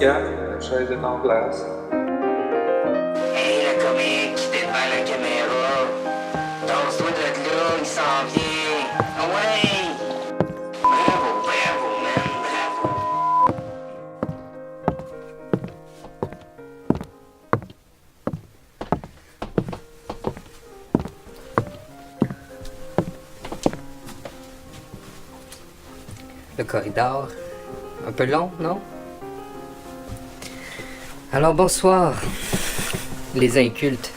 webcam, la chaise est en place. Hey, le comique, t'es devant la caméra. Danse-toi de là, il s'en vient. Ah ouais! Bravo, bravo, man, bravo. Le corridor, un peu long, non? Alors bonsoir, les incultes,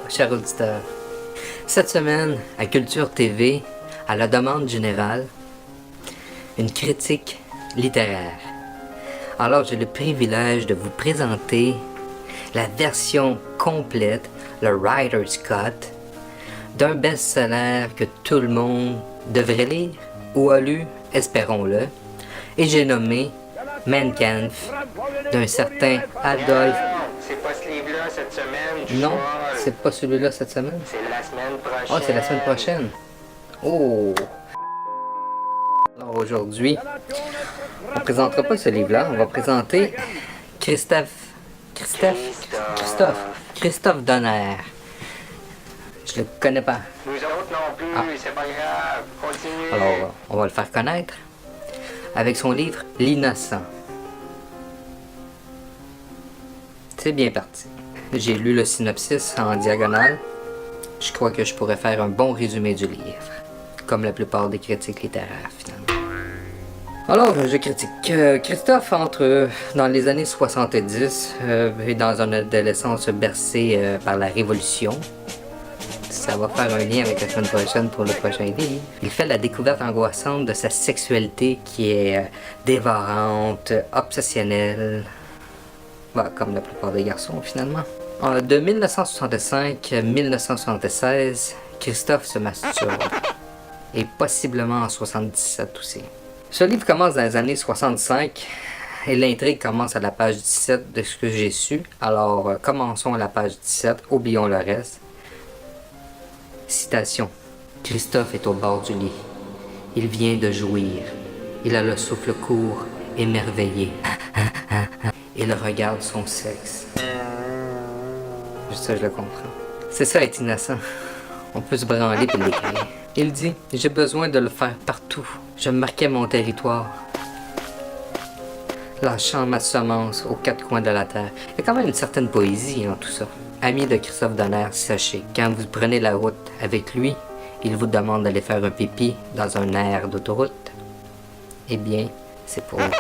chers auditeurs. Cette semaine, à Culture TV, à la demande générale, une critique littéraire. Alors j'ai le privilège de vous présenter la version complète, le Writer's Cut, d'un best-seller que tout le monde devrait lire ou a lu, espérons-le, et j'ai nommé Mein Kampf d'un certain Adolf. C'est pas ce livre-là cette semaine, je Non, vois. c'est pas celui-là cette semaine. C'est la semaine prochaine. Oh, c'est la semaine prochaine. Oh! Alors aujourd'hui, on ne présentera pas ce livre-là, on va présenter Christophe Donner. Je le connais pas. Nous autres non plus, c'est pas grave. Continue. Alors, on va le faire connaître avec son livre L'innocent. C'est bien parti. J'ai lu le synopsis en diagonale. Je crois que je pourrais faire un bon résumé du livre, comme la plupart des critiques littéraires finalement. Alors, je critique. Christophe entre dans les années 70 et dans une adolescence bercée par la Révolution. Ça va faire un lien avec la semaine prochaine pour le prochain livre. Il fait la découverte angoissante de sa sexualité qui est dévorante, obsessionnelle, comme la plupart des garçons finalement. De 1965 à 1976, Christophe se masturbe, et possiblement en 77 aussi. Ce livre commence dans les années 65 et l'intrigue commence à la page 17 de ce que j'ai su. Alors commençons à la page 17, oublions le reste. Citation. Christophe est au bord du lit. Il vient de jouir. Il a le souffle court, émerveillé. Il regarde son sexe. Ça, je le comprends. C'est ça être innocent. On peut se branler pour l'écrire. Il dit, j'ai besoin de le faire partout. Je marquais mon territoire. Lâchant ma semence aux quatre coins de la terre. Il y a quand même une certaine poésie en tout ça. Ami de Christophe Donner, sachez, quand vous prenez la route avec lui, il vous demande d'aller faire un pipi dans un air d'autoroute. Eh bien, c'est pour vous.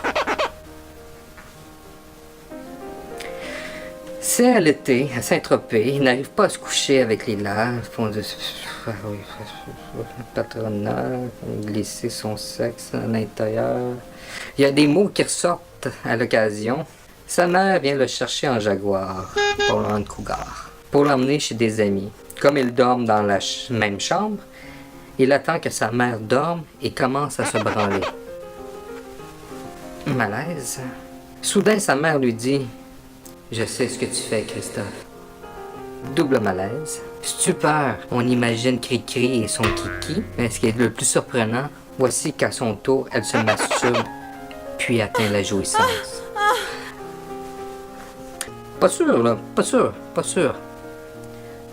C'est à l'été, à Saint-Tropez, il n'arrive pas à se coucher avec les larves, font de patronat, glisser son sexe à l'intérieur. Il y a des mots qui ressortent à l'occasion. Sa mère vient le chercher en Jaguar, pour Land Cougar, pour l'emmener chez des amis. Comme ils dorment dans la même chambre, il attend que sa mère dorme et commence à se branler. Malaise. Soudain, sa mère lui dit « Je sais ce que tu fais, Christophe. » Double malaise. Stupeur. On imagine Cri-Cri et son Kiki. Mais ce qui est le plus surprenant, voici qu'à son tour, elle se masturbe, puis atteint la jouissance. Pas sûr, là. Pas sûr.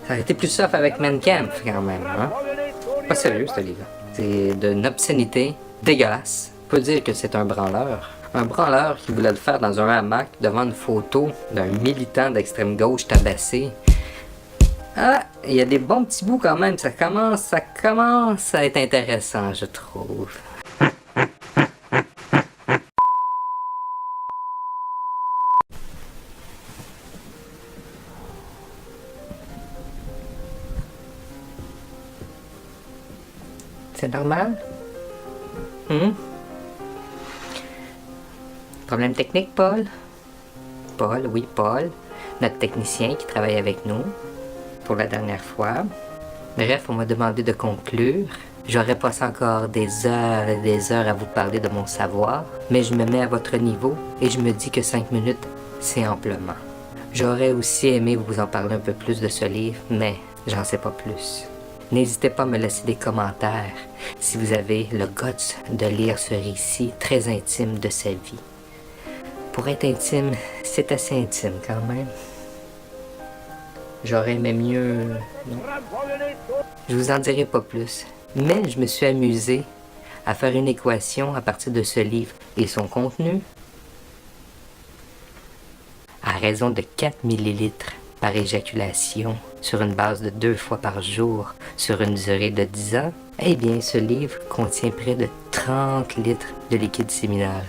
Ça a été plus soft avec Mein Kampf, quand même, hein? Pas sérieux, ce livre. C'est d'une obscénité dégueulasse. On peut dire que c'est un branleur. Un branleur qui voulait le faire dans un hamac devant une photo d'un militant d'extrême gauche tabassé. Ah, il y a des bons petits bouts quand même. Ça commence à être intéressant, je trouve. C'est normal? Problème technique, Paul? Paul, oui, Paul, notre technicien qui travaille avec nous pour la dernière fois. Bref, on m'a demandé de conclure. J'aurais passé encore des heures et des heures à vous parler de mon savoir, mais je me mets à votre niveau et je me dis que 5 minutes, c'est amplement. J'aurais aussi aimé vous en parler un peu plus de ce livre, mais j'en sais pas plus. N'hésitez pas à me laisser des commentaires si vous avez le guts de lire ce récit très intime de sa vie. Pour être intime, c'est assez intime quand même. J'aurais aimé mieux... Non. Je vous en dirai pas plus. Mais je me suis amusé à faire une équation à partir de ce livre et son contenu. À raison de 4 millilitres par éjaculation sur une base de 2 fois par jour sur une durée de 10 ans, eh bien ce livre contient près de 30 litres de liquide séminal.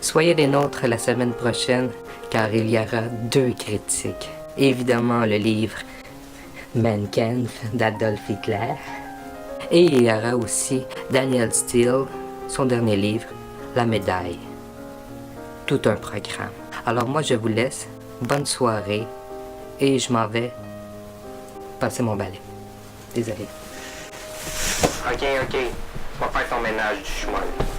Soyez des nôtres la semaine prochaine car il y aura 2 critiques. Évidemment le livre Mein Kampf d'Adolf Hitler et il y aura aussi Daniel Steele, son dernier livre, La Médaille. Tout un programme. Alors moi je vous laisse, bonne soirée et je m'en vais passer mon balai. Désolé. Ok, on va faire ton ménage du chemin.